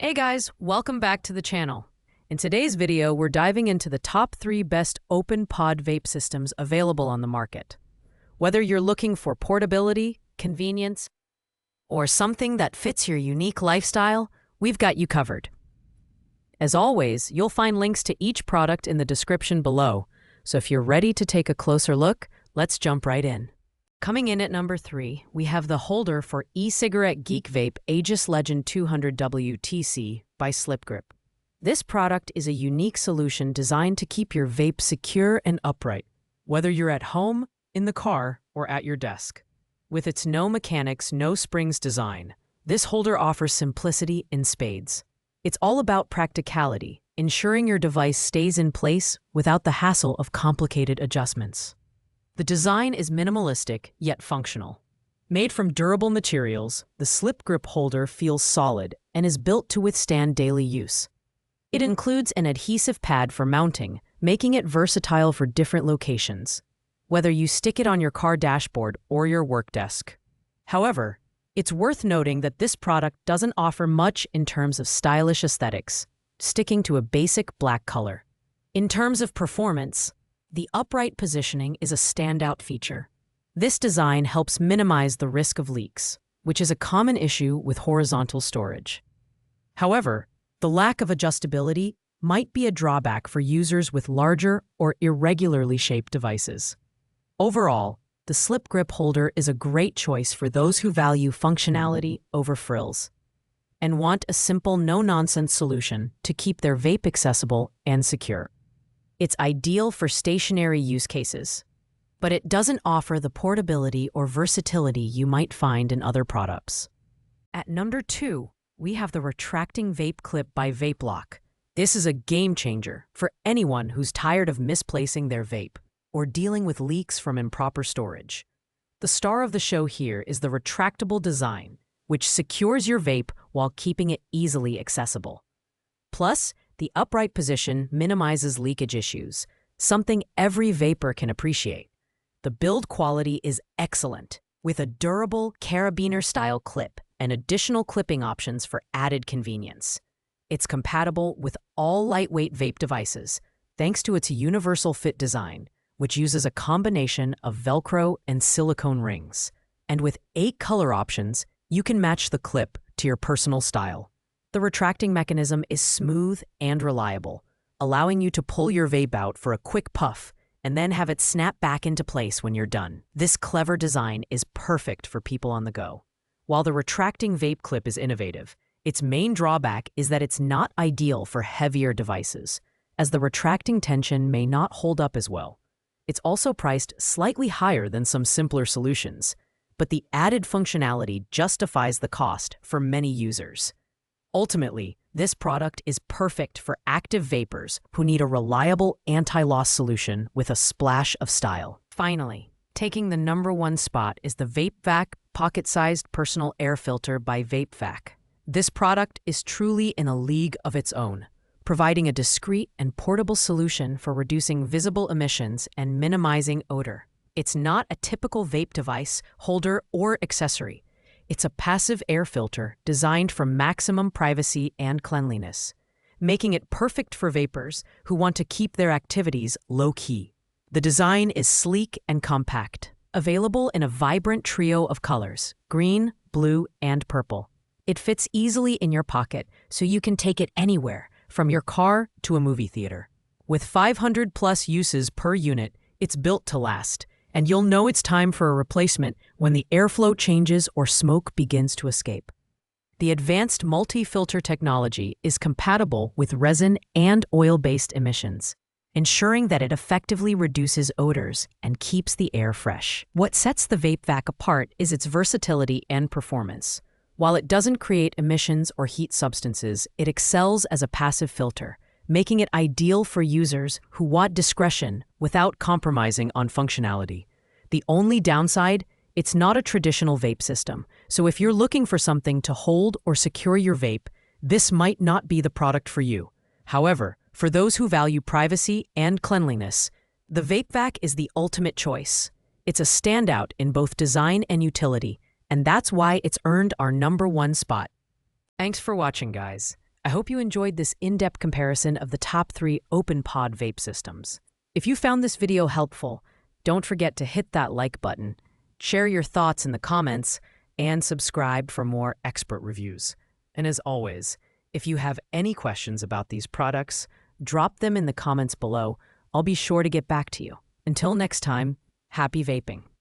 Hey guys, welcome back to the channel. In today's video, we're diving into the top 3 best open pod vape systems available on the market. Whether you're looking for portability, convenience, or something that fits your unique lifestyle, we've got you covered. As always, you'll find links to each product in the description below, so if you're ready to take a closer look, let's jump right in. Coming in at number 3, we have the holder for e-cigarette GeekVape Aegis Legend 200 WTC by SlipGrip. This product is a unique solution designed to keep your vape secure and upright, whether you're at home, in the car, or at your desk. With its no mechanics, no springs design, this holder offers simplicity in spades. It's all about practicality, ensuring your device stays in place without the hassle of complicated adjustments. The design is minimalistic yet functional. Made from durable materials, the SlipGrip holder feels solid and is built to withstand daily use. It includes an adhesive pad for mounting, making it versatile for different locations, whether you stick it on your car dashboard or your work desk. However, it's worth noting that this product doesn't offer much in terms of stylish aesthetics, sticking to a basic black color. In terms of performance, the upright positioning is a standout feature. This design helps minimize the risk of leaks, which is a common issue with horizontal storage. However, the lack of adjustability might be a drawback for users with larger or irregularly shaped devices. Overall, the SlipGrip holder is a great choice for those who value functionality over frills and want a simple, no-nonsense solution to keep their vape accessible and secure. It's ideal for stationary use cases, but it doesn't offer the portability or versatility you might find in other products. At number 2, we have the retracting vape clip by VapeLock. This is a game changer for anyone who's tired of misplacing their vape or dealing with leaks from improper storage. The star of the show here is the retractable design, which secures your vape while keeping it easily accessible. Plus, the upright position minimizes leakage issues, something every vapor can appreciate. The build quality is excellent, with a durable carabiner-style clip and additional clipping options for added convenience. It's compatible with all lightweight vape devices, thanks to its universal fit design, which uses a combination of Velcro and silicone rings. And with 8 color options, you can match the clip to your personal style. The retracting mechanism is smooth and reliable, allowing you to pull your vape out for a quick puff and then have it snap back into place when you're done. This clever design is perfect for people on the go. While the retracting vape clip is innovative, its main drawback is that it's not ideal for heavier devices, as the retracting tension may not hold up as well. It's also priced slightly higher than some simpler solutions, but the added functionality justifies the cost for many users. Ultimately, this product is perfect for active vapors who need a reliable anti-loss solution with a splash of style. Finally, taking the number 1 spot is the VapeVac pocket-sized personal air filter by VapeVac. This product is truly in a league of its own, providing a discreet and portable solution for reducing visible emissions and minimizing odor. It's not a typical vape device, holder, or accessory. It's a passive air filter designed for maximum privacy and cleanliness, making it perfect for vapors who want to keep their activities low-key. The design is sleek and compact, available in a vibrant trio of colors: green, blue, and purple. It fits easily in your pocket, so you can take it anywhere, from your car to a movie theater. With 500+ uses per unit, it's built to last, and you'll know it's time for a replacement when the airflow changes or smoke begins to escape. The advanced multi-filter technology is compatible with resin and oil-based emissions, ensuring that it effectively reduces odors and keeps the air fresh. What sets the VapeVac apart is its versatility and performance. While it doesn't create emissions or heat substances, it excels as a passive filter, making it ideal for users who want discretion without compromising on functionality. The only downside, it's not a traditional vape system, so if you're looking for something to hold or secure your vape, this might not be the product for you. However, for those who value privacy and cleanliness, the VapeVac is the ultimate choice. It's a standout in both design and utility, and that's why it's earned our number 1 spot. Thanks for watching, guys. I hope you enjoyed this in-depth comparison of the top 3 open pod vape systems. If you found this video helpful, don't forget to hit that like button, share your thoughts in the comments, and subscribe for more expert reviews. And as always, if you have any questions about these products, drop them in the comments below. I'll be sure to get back to you. Until next time, happy vaping.